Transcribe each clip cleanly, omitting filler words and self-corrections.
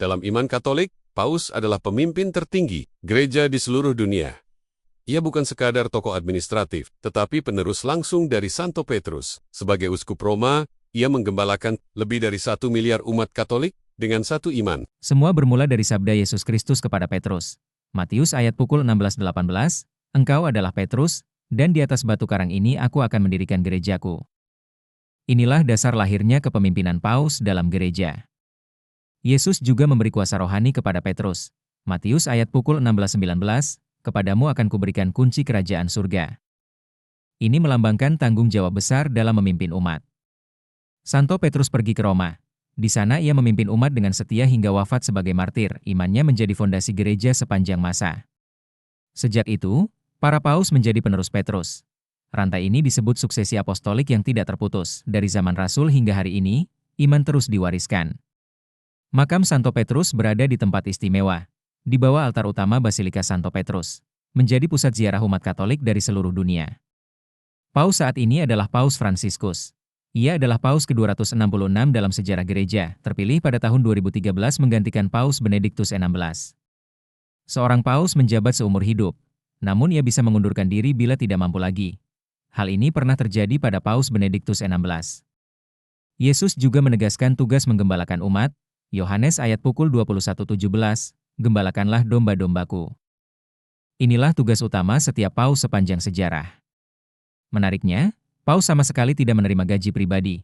Dalam iman Katolik, Paus adalah pemimpin tertinggi gereja di seluruh dunia. Ia bukan sekadar tokoh administratif, tetapi penerus langsung dari Santo Petrus. Sebagai uskup Roma, ia menggembalakan lebih dari 1 miliar umat Katolik dengan satu iman. Semua bermula dari sabda Yesus Kristus kepada Petrus. Matius ayat pukul 16-18, "Engkau adalah Petrus, dan di atas batu karang ini aku akan mendirikan gerejaku." Inilah dasar lahirnya kepemimpinan Paus dalam gereja. Yesus juga memberi kuasa rohani kepada Petrus. Matius ayat pukul 16-19, "Kepadamu akan kuberikan kunci kerajaan surga." Ini melambangkan tanggung jawab besar dalam memimpin umat. Santo Petrus pergi ke Roma. Di sana ia memimpin umat dengan setia hingga wafat sebagai martir. Imannya menjadi fondasi gereja sepanjang masa. Sejak itu, para paus menjadi penerus Petrus. Rantai ini disebut suksesi apostolik yang tidak terputus. Dari zaman Rasul hingga hari ini, iman terus diwariskan. Makam Santo Petrus berada di tempat istimewa, di bawah altar utama Basilika Santo Petrus, menjadi pusat ziarah umat Katolik dari seluruh dunia. Paus saat ini adalah Paus Fransiskus. Ia adalah Paus ke-266 dalam sejarah gereja, terpilih pada tahun 2013 menggantikan Paus Benediktus XVI. Seorang Paus menjabat seumur hidup, namun ia bisa mengundurkan diri bila tidak mampu lagi. Hal ini pernah terjadi pada Paus Benediktus XVI. Yesus juga menegaskan tugas menggembalakan umat, Yohanes ayat pukul 21:17, "Gembalakanlah domba-dombaku." Inilah tugas utama setiap paus sepanjang sejarah. Menariknya, paus sama sekali tidak menerima gaji pribadi.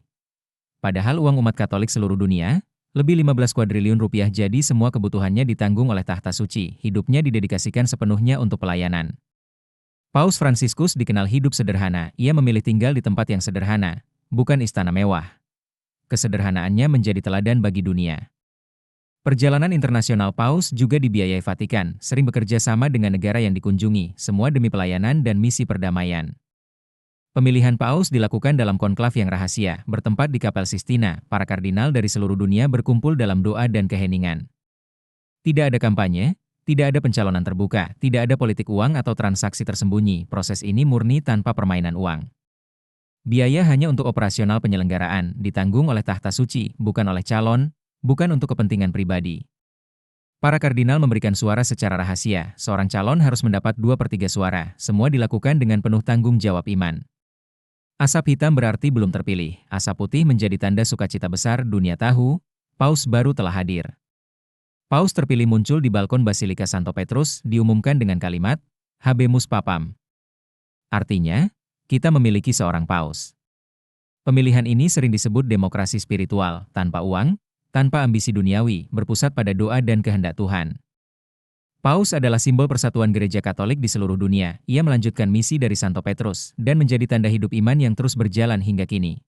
Padahal uang umat Katolik seluruh dunia, lebih 15 kuadriliun rupiah, jadi semua kebutuhannya ditanggung oleh tahta suci, hidupnya didedikasikan sepenuhnya untuk pelayanan. Paus Fransiskus dikenal hidup sederhana, ia memilih tinggal di tempat yang sederhana, bukan istana mewah. Kesederhanaannya menjadi teladan bagi dunia. Perjalanan internasional Paus juga dibiayai Vatikan, sering bekerja sama dengan negara yang dikunjungi, semua demi pelayanan dan misi perdamaian. Pemilihan Paus dilakukan dalam konklav yang rahasia, bertempat di Kapel Sistina, para kardinal dari seluruh dunia berkumpul dalam doa dan keheningan. Tidak ada kampanye, tidak ada pencalonan terbuka, tidak ada politik uang atau transaksi tersembunyi, proses ini murni tanpa permainan uang. Biaya hanya untuk operasional penyelenggaraan, ditanggung oleh tahta suci, bukan oleh calon, bukan untuk kepentingan pribadi. Para kardinal memberikan suara secara rahasia, seorang calon harus mendapat 2/3 suara, semua dilakukan dengan penuh tanggung jawab iman. Asap hitam berarti belum terpilih, asap putih menjadi tanda sukacita besar, dunia tahu, Paus baru telah hadir. Paus terpilih muncul di balkon Basilika Santo Petrus, diumumkan dengan kalimat, "Habemus Papam." Artinya, kita memiliki seorang Paus. Pemilihan ini sering disebut demokrasi spiritual, tanpa uang, tanpa ambisi duniawi, berpusat pada doa dan kehendak Tuhan. Paus adalah simbol persatuan gereja Katolik di seluruh dunia. Ia melanjutkan misi dari Santo Petrus dan menjadi tanda hidup iman yang terus berjalan hingga kini.